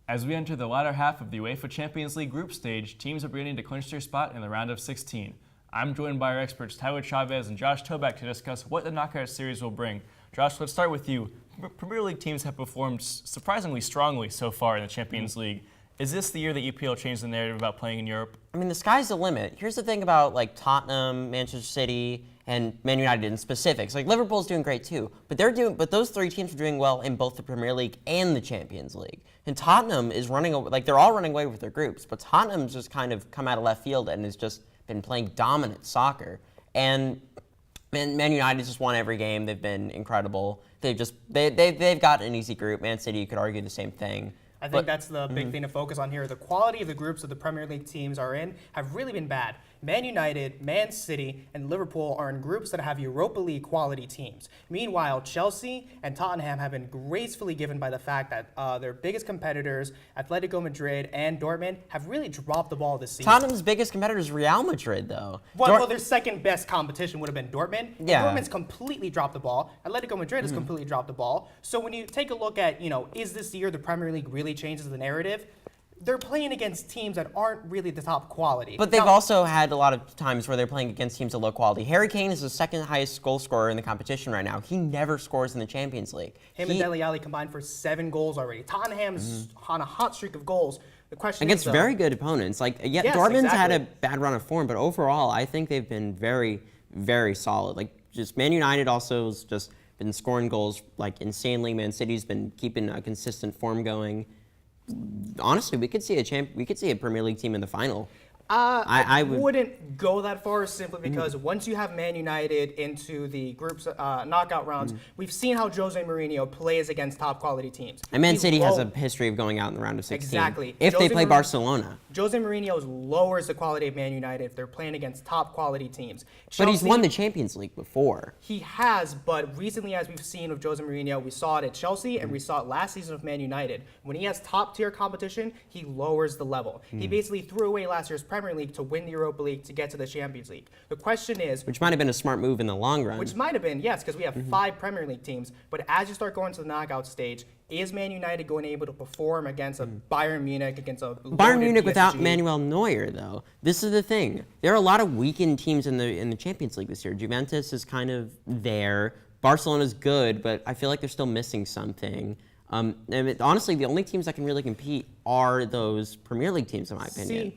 As we enter the latter half of the UEFA Champions League group stage, teams are beginning to clinch their spot in the round of 16. I'm joined by our experts Chavez and Josh Toback to discuss what the knockout series will bring. Josh, let's start with you. Premier League teams have performed surprisingly strongly so far in the Champions League. Is this the year that EPL changed the narrative about playing in Europe? I mean, the sky's the limit. Here's the thing about Tottenham, Manchester City, and Man United in specifics. Liverpool's doing great too, but those three teams are doing well in both the Premier League and the Champions League. And Tottenham is running, they're all running away with their groups, but Tottenham's just kind of come out of left field and has just been playing dominant soccer. And Man United just won every game. They've been incredible. They've got an easy group. Man City, you could argue the same thing. I think that's the big thing to focus on here. The quality of the groups that the Premier League teams are in have really been bad. Man United, Man City, and Liverpool are in groups that have Europa League quality teams. Meanwhile, Chelsea and Tottenham have been gracefully given by the fact that their biggest competitors, Atletico Madrid and Dortmund, have really dropped the ball this season. Tottenham's biggest competitor is Real Madrid, though. Well, their second best competition would have been Dortmund. Yeah. Dortmund's completely dropped the ball. Atletico Madrid has completely dropped the ball. So when you take a look at, is this the year the Premier League really changes the narrative? They're playing against teams that aren't really the top quality. But they've also had a lot of times where they're playing against teams of low quality. Harry Kane is the second highest goal scorer in the competition right now. He never scores in the Champions League. Him and Dele Alli combined for 7 goals already. Tottenham's on a hot streak of goals. The question against is, very good opponents. Yes, Dortmund's exactly. had a bad run of form, but overall, I think they've been very, very solid. Just Man United also has just been scoring goals insanely. Man City's been keeping a consistent form going. Honestly, we could see a Premier League team in the final. I wouldn't go that far simply because once you have Man United into the group's knockout rounds, we've seen how Jose Mourinho plays against top quality teams. And Man City has a history of going out in the round of 16. Exactly. If they play Barcelona. Jose Mourinho lowers the quality of Man United if they're playing against top quality teams. But he's won the Champions League before. He has, but recently, as we've seen with Jose Mourinho, we saw it at Chelsea and we saw it last season with Man United. When he has top tier competition, he lowers the level. He basically threw away last year's Premier League to win the Europa League to get to the Champions League. The question is... Which might have been a smart move in the long run. Which might have been, yes, because we have 5 Premier League teams. But as you start going to the knockout stage, is Man United going to be able to perform against a Bayern Munich, against a Bayern Munich PSG? without Manuel Neuer, though? This is the thing. There are a lot of weakened teams in the Champions League this year. Juventus is kind of there. Barcelona's good, but I feel like they're still missing something. Honestly, the only teams that can really compete are those Premier League teams, in my opinion.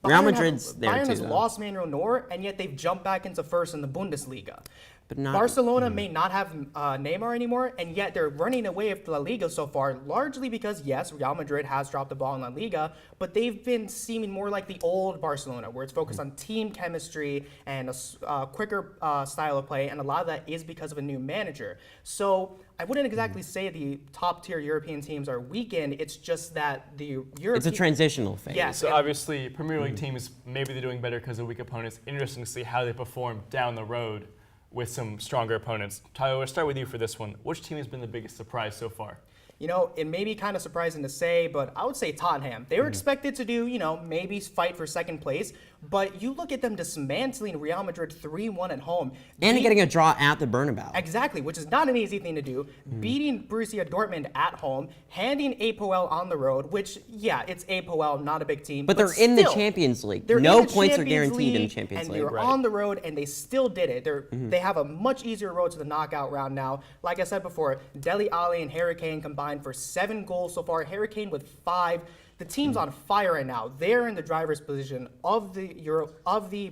Real Madrid's there Bayern too, has though. lost Manuel Neuer, and yet they've jumped back into first in the Bundesliga. But not, Barcelona may not have Neymar anymore, and yet they're running away with La Liga so far, largely because, yes, Real Madrid has dropped the ball in La Liga, but they've been seeming more like the old Barcelona, where it's focused on team chemistry and a quicker style of play, and a lot of that is because of a new manager. So I wouldn't exactly say the top-tier European teams are weakened. It's just that the European... It's a transitional phase. Yes. So obviously, Premier League teams, maybe they're doing better because of weak opponents. Interesting to see how they perform down the road with some stronger opponents. Tyler, let's start with you for this one. Which team has been the biggest surprise so far? It may be kind of surprising to say, but I would say Tottenham. They were expected to do, maybe fight for second place, but you look at them dismantling Real Madrid 3-1 at home. And getting a draw at the Bernabeu. Exactly, which is not an easy thing to do. Beating Borussia Dortmund at home, handing APOL on the road, which, yeah, it's APOL, not a big team. But they're in the Champions League. No points are guaranteed in the Champions League. And they're on the road, and they still did it. They have a much easier road to the knockout round now. Like I said before, Dele Alli and Harry Kane combined for 7 goals so far. Harry Kane with 5. The team's on fire right now. They're in the driver's position of the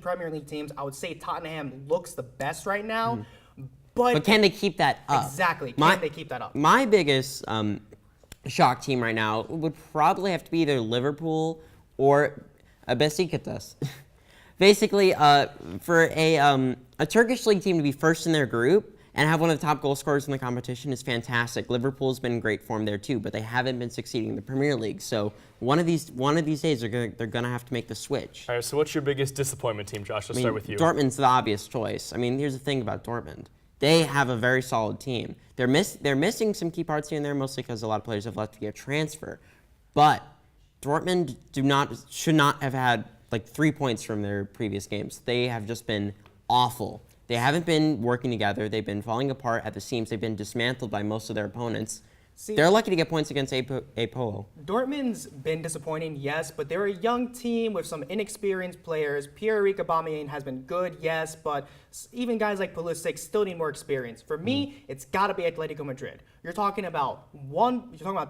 Premier League teams. I would say Tottenham looks the best right now. But can they keep that up? Exactly. Can they keep that up? My biggest shock team right now would probably have to be either Liverpool or Besiktas. Basically, for a Turkish league team to be first in their group and have one of the top goal scorers in the competition is fantastic. Liverpool's been in great form there too, but they haven't been succeeding in the Premier League. So one of these days they're gonna have to make the switch. All right. So what's your biggest disappointment team, Josh? Let's start with you. Dortmund's the obvious choice. Here's the thing about Dortmund. They have a very solid team. They're missing some key parts here and there, mostly because a lot of players have left via transfer. But Dortmund should not have had 3 points from their previous games. They have just been awful. They haven't been working together. They've been falling apart at the seams. They've been dismantled by most of their opponents. See, They're lucky to get points against Apoel. Dortmund's been disappointing, yes, but they're a young team with some inexperienced players. Pierre-Emerick Aubameyang has been good, yes, but even guys like Pulisic still need more experience. For me, it's got to be Atletico Madrid. You're talking about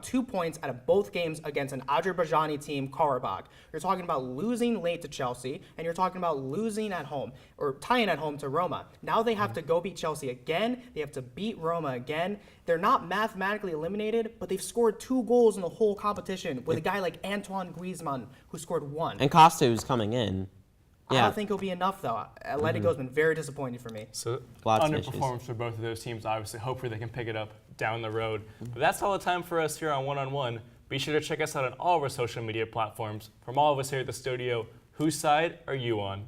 2 points out of both games against an Azerbaijani team, Karabakh. You're talking about losing late to Chelsea, and you're talking about losing at home, or tying at home to Roma. Now they have to go beat Chelsea again. They have to beat Roma again. They're not mathematically eliminated, but they've scored 2 goals in the whole competition with a guy like Antoine Griezmann, who scored 1. And Costa, who's coming in. I don't think it'll be enough, though. Atletico's been very disappointing for me. So Lots of underperformance for both of those teams, obviously. Hopefully they can pick it up down the road. But that's all the time for us here on One on One. Be sure to check us out on all of our social media platforms. From all of us here at the studio, whose side are you on?